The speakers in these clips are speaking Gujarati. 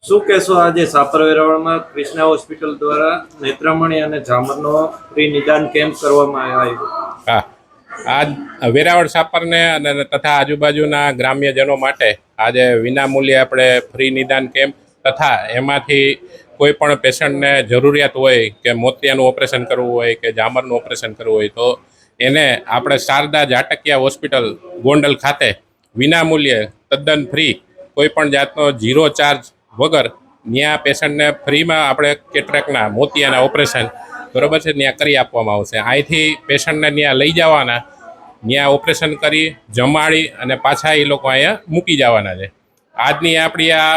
શું કહેશો? આજે સાપર વેરાવળમાં કૃષ્ણા હોસ્પિટલ દ્વારા નેત્રમણી અને ઝામરનો ફ્રી નિદાન કેમ્પ કરવામાં આવ્યો. હા, આજ વેરાવળ સાપરને અને તથા આજુબાજુના ગ્રામ્યજનો માટે આજે વિનામૂલ્યે આપણે ફ્રી નિદાન કેમ્પ તથા એમાંથી કોઈ પણ પેશન્ટને જરૂરિયાત હોય કે મોતિયાનું ઓપરેશન કરવું હોય કે ઝામરનું ઓપરેશન કરવું હોય તો એને આપણે શારદા જાટકિયા હોસ્પિટલ ગોંડલ ખાતે વિનામૂલ્યે તદ્દન ફ્રી કોઈ પણ જાતનો ઝીરો ચાર્જ વગર ત્યાં પેશન્ટને ફ્રીમાં આપણે કેટરેકના મોતિયાના ઓપરેશન બરાબર છે ત્યાં કરી આપવામાં આવશે. અહીંથી પેશન્ટને ત્યાં લઈ જવાના, ત્યાં ઓપરેશન કરી જમાડી અને પાછા એ લોકો અહીંયા મૂકી જવાના છે. આજની આપણી આ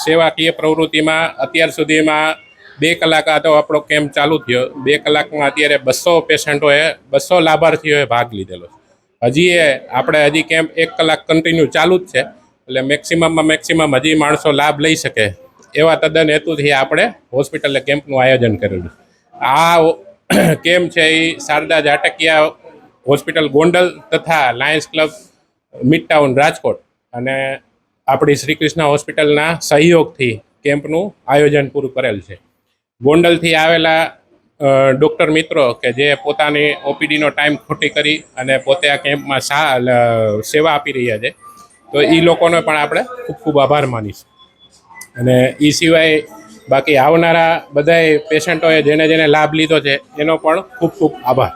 સેવાકીય પ્રવૃત્તિમાં અત્યાર સુધીમાં 2 કલાક આ તો આપણો કેમ્પ ચાલુ થયો. 2 કલાકમાં અત્યારે 200 પેશન્ટોએ 200 લાભાર્થીઓએ ભાગ લીધેલો. હજી કેમ્પ 1 કલાક કન્ટિન્યુ ચાલુ જ છે. એટલે મેક્સિમમ હજી માણસો લાભ લઈ શકે એવા તદ્દન હેતુથી આપણે હોસ્પિટલે કેમ્પનું આયોજન કરેલું. આ કેમ્પ છે એ શારદા જાટકિયા હોસ્પિટલ ગોંડલ તથા લાયન્સ ક્લબ મિડટાઉન રાજકોટ અને આપણી શ્રી કૃષ્ણ હોસ્પિટલના સહયોગથી કેમ્પનું આયોજન પૂરું કરેલ છે. ગોંડલથી આવેલા ડૉક્ટર મિત્રો કે જે પોતાની ઓપીડીનો ટાઈમ ખોટી કરી અને પોતે આ કેમ્પમાં સેવા આપી રહ્યા છે, તો એ લોકોનો પણ આપણે ખૂબ ખૂબ આભાર માનીશું. અને એ સિવાય બાકી આવનારા બધાય પેશન્ટોએ જેને લાભ લીધો છે એનો પણ ખૂબ ખૂબ આભાર.